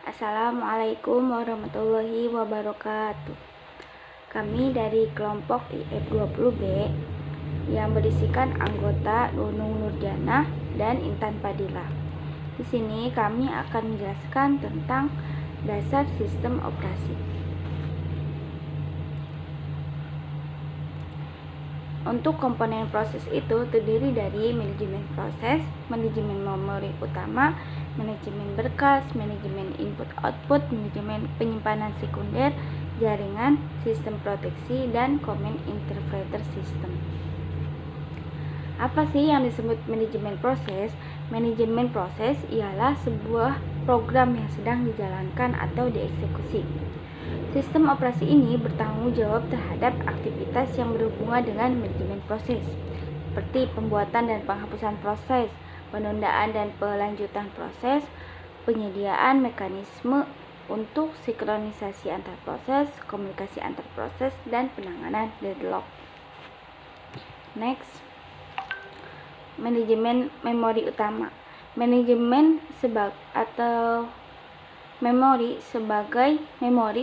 Assalamualaikum warahmatullahi wabarakatuh. Kami dari kelompok IF20B yang berisikan anggota Nunung Nurjana dan Intan Fadila. Di sini kami akan menjelaskan tentang dasar sistem operasi. Untuk komponen proses itu terdiri dari manajemen proses, manajemen memori utama, manajemen berkas, manajemen input-output, manajemen penyimpanan sekunder, jaringan, sistem proteksi, dan command interpreter system. Apa sih yang disebut manajemen proses? Manajemen proses ialah sebuah program yang sedang dijalankan atau dieksekusi. Sistem operasi ini bertanggung jawab terhadap aktivitas yang berhubungan dengan manajemen proses, seperti pembuatan dan penghapusan proses, penundaan dan pelanjutan proses, penyediaan mekanisme untuk sinkronisasi antar proses, komunikasi antar proses, dan penanganan deadlock. Next, manajemen memori utama. Manajemen memori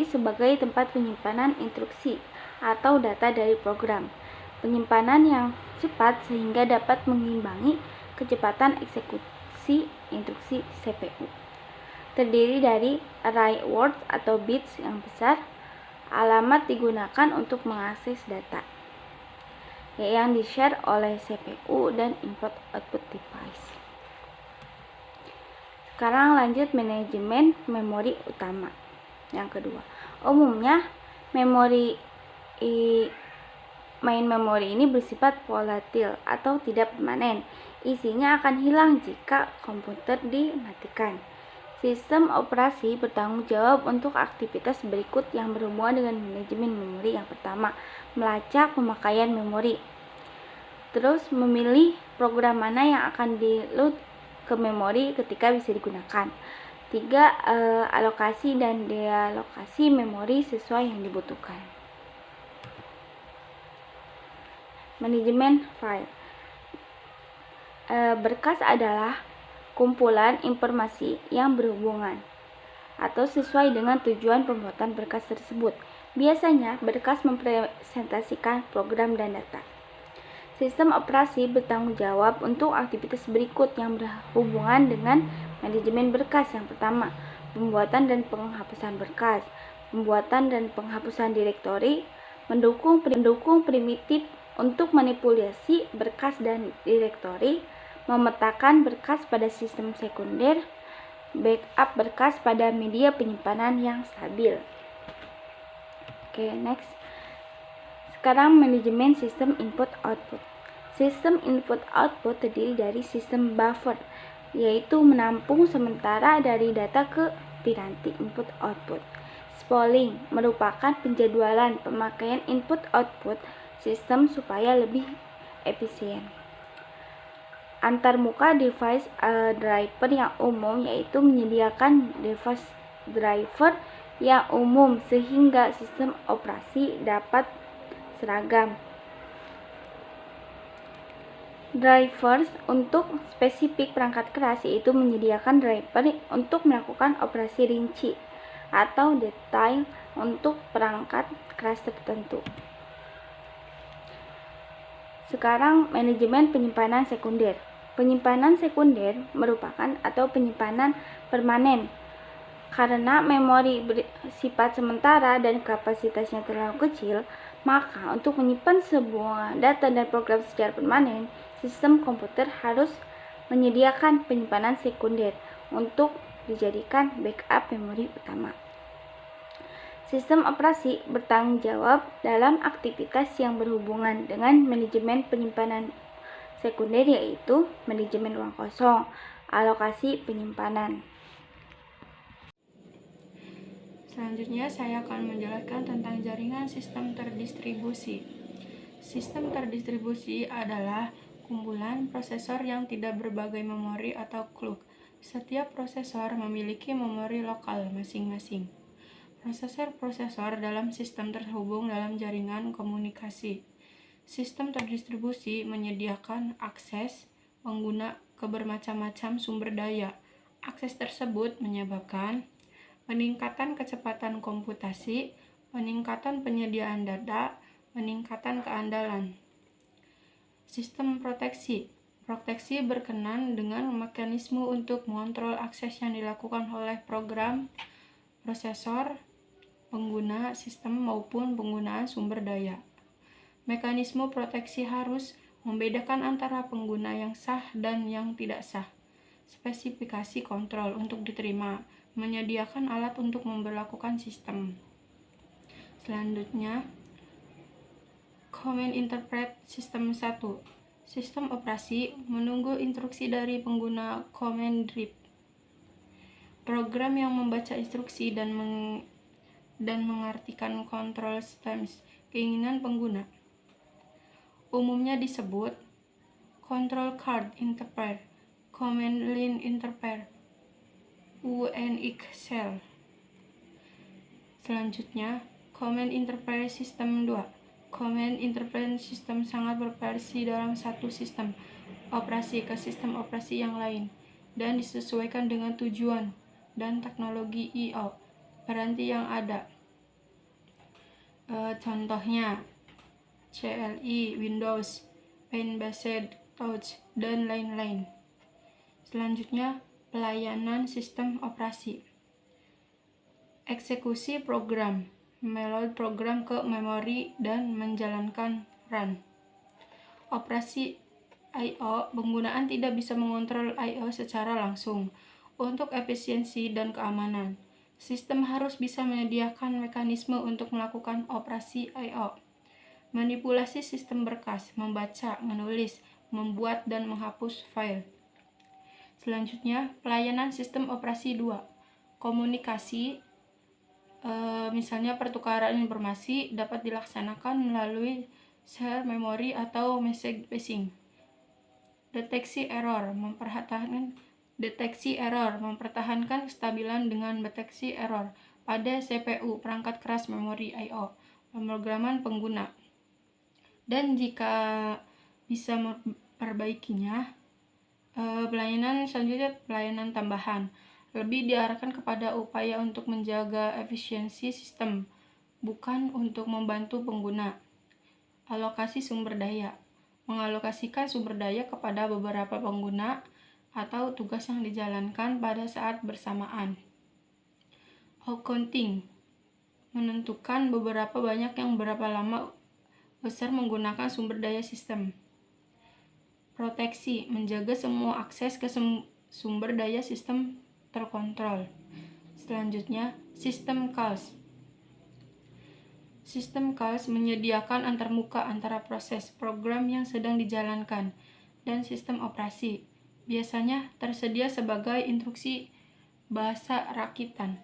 sebagai tempat penyimpanan instruksi atau data dari program. Penyimpanan yang cepat sehingga dapat mengimbangi kecepatan eksekusi instruksi CPU. Terdiri dari array words atau bits yang besar. Alamat digunakan untuk mengakses data yang di-share oleh CPU dan input-output device. Sekarang lanjut manajemen memori utama. Yang kedua, umumnya main memori ini bersifat volatil atau tidak permanen. Isinya akan hilang jika komputer dimatikan. Sistem operasi bertanggung jawab untuk aktivitas berikut yang berhubungan dengan manajemen memori. Yang pertama, melacak pemakaian memori. Terus memilih program mana yang akan di-load ke memori ketika bisa digunakan. 3. Alokasi dan dealokasi memori sesuai yang dibutuhkan. Manajemen file. Berkas adalah kumpulan informasi yang berhubungan atau sesuai dengan tujuan pembuatan berkas tersebut. Biasanya berkas mempresentasikan program dan data. Sistem operasi bertanggung jawab untuk aktivitas berikut yang berhubungan dengan manajemen berkas. Yang pertama, pembuatan dan penghapusan berkas, pembuatan dan penghapusan direktori, mendukung primitif untuk manipulasi berkas dan direktori, memetakan berkas pada sistem sekunder, backup berkas pada media penyimpanan yang stabil. Oke, next. Sekarang manajemen sistem input-output. Sistem input-output terdiri dari sistem buffer, yaitu menampung sementara dari data ke piranti input-output. Spooling merupakan penjadwalan pemakaian input-output sistem supaya lebih efisien. Antarmuka device driver yang umum, yaitu menyediakan device driver yang umum sehingga sistem operasi dapat seragam. Drivers untuk spesifik perangkat keras, yaitu menyediakan driver untuk melakukan operasi rinci atau detail untuk perangkat keras tertentu. Sekarang manajemen penyimpanan sekunder. Penyimpanan sekunder merupakan atau penyimpanan permanen. Karena memori bersifat sementara dan kapasitasnya terlalu kecil, maka untuk menyimpan sebuah data dan program secara permanen, sistem komputer harus menyediakan penyimpanan sekunder untuk dijadikan backup memori utama. Sistem operasi bertanggung jawab dalam aktivitas yang berhubungan dengan manajemen penyimpanan sekunder, yaitu manajemen ruang kosong, alokasi penyimpanan. Selanjutnya saya akan menjelaskan tentang jaringan sistem terdistribusi. Sistem terdistribusi adalah kumpulan prosesor yang tidak berbagai memori atau clock. Setiap prosesor memiliki memori lokal masing-masing. Prosesor-prosesor dalam sistem terhubung dalam jaringan komunikasi. Sistem terdistribusi menyediakan akses pengguna ke bermacam-macam sumber daya. Akses tersebut menyebabkan peningkatan kecepatan komputasi, peningkatan penyediaan data, peningkatan keandalan. Sistem proteksi. Proteksi berkenan dengan mekanisme untuk mengontrol akses yang dilakukan oleh program, prosesor, pengguna sistem maupun penggunaan sumber daya. Mekanisme proteksi harus membedakan antara pengguna yang sah dan yang tidak sah. Spesifikasi kontrol untuk diterima, menyediakan alat untuk memberlakukan sistem. Selanjutnya, Command Interpret Sistem 1. Sistem operasi menunggu instruksi dari pengguna command drip. Program yang membaca instruksi dan mengartikan control stems keinginan pengguna. Umumnya disebut Control Card Interpreter, Command Line Interpreter, UNIC Cell. Selanjutnya, Command Interpret System 2. Command Interpret System sangat berversi dalam satu sistem operasi ke sistem operasi yang lain dan disesuaikan dengan tujuan dan teknologi I/O peranti yang ada. Contohnya CLI, Windows, Paint-based Touch, dan lain-lain. Selanjutnya, pelayanan sistem operasi. Eksekusi program, meload program ke memori dan menjalankan run. Operasi I/O, penggunaan tidak bisa mengontrol I/O secara langsung. Untuk efisiensi dan keamanan, sistem harus bisa menyediakan mekanisme untuk melakukan operasi I/O. Manipulasi sistem berkas, membaca, menulis, membuat, dan menghapus file. Selanjutnya, pelayanan sistem operasi 2. Komunikasi, misalnya pertukaran informasi dapat dilaksanakan melalui share memori atau message passing. Deteksi error, mempertahankan kestabilan dengan deteksi error pada CPU, perangkat keras memori I/O, pemrograman pengguna. Dan jika bisa memperbaikinya, pelayanan selanjutnya pelayanan tambahan lebih diarahkan kepada upaya untuk menjaga efisiensi sistem, bukan untuk membantu pengguna. Alokasi sumber daya, mengalokasikan sumber daya kepada beberapa pengguna atau tugas yang dijalankan pada saat bersamaan. Accounting, menentukan beberapa banyak yang berapa lama besar menggunakan sumber daya sistem. Proteksi, menjaga semua akses ke sumber daya sistem terkontrol. Selanjutnya, sistem calls. Sistem calls menyediakan antarmuka antara proses program yang sedang dijalankan dan sistem operasi. Biasanya tersedia sebagai instruksi bahasa rakitan.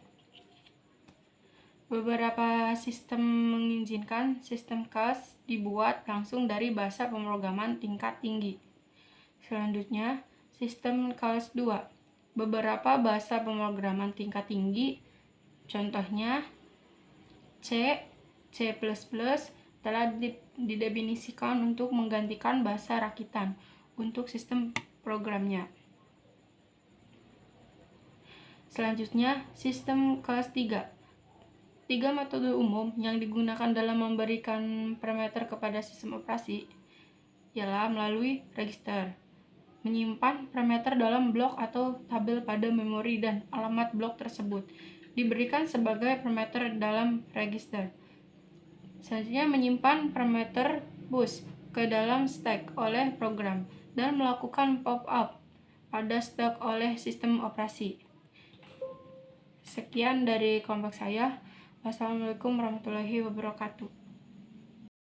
Beberapa sistem mengizinkan sistem calls dibuat langsung dari bahasa pemrograman tingkat tinggi. Selanjutnya, sistem calls 2. Beberapa bahasa pemrograman tingkat tinggi, contohnya C, C++, telah didefinisikan untuk menggantikan bahasa rakitan untuk sistem programnya. Selanjutnya, sistem kelas 3. 3 metode umum yang digunakan dalam memberikan parameter kepada sistem operasi ialah melalui register, menyimpan parameter dalam blok atau tabel pada memori dan alamat blok tersebut diberikan sebagai parameter dalam register. Selanjutnya, menyimpan parameter push ke dalam stack oleh program dan melakukan pop-up pada stack oleh sistem operasi. Sekian dari kelompok saya. Wassalamualaikum warahmatullahi wabarakatuh.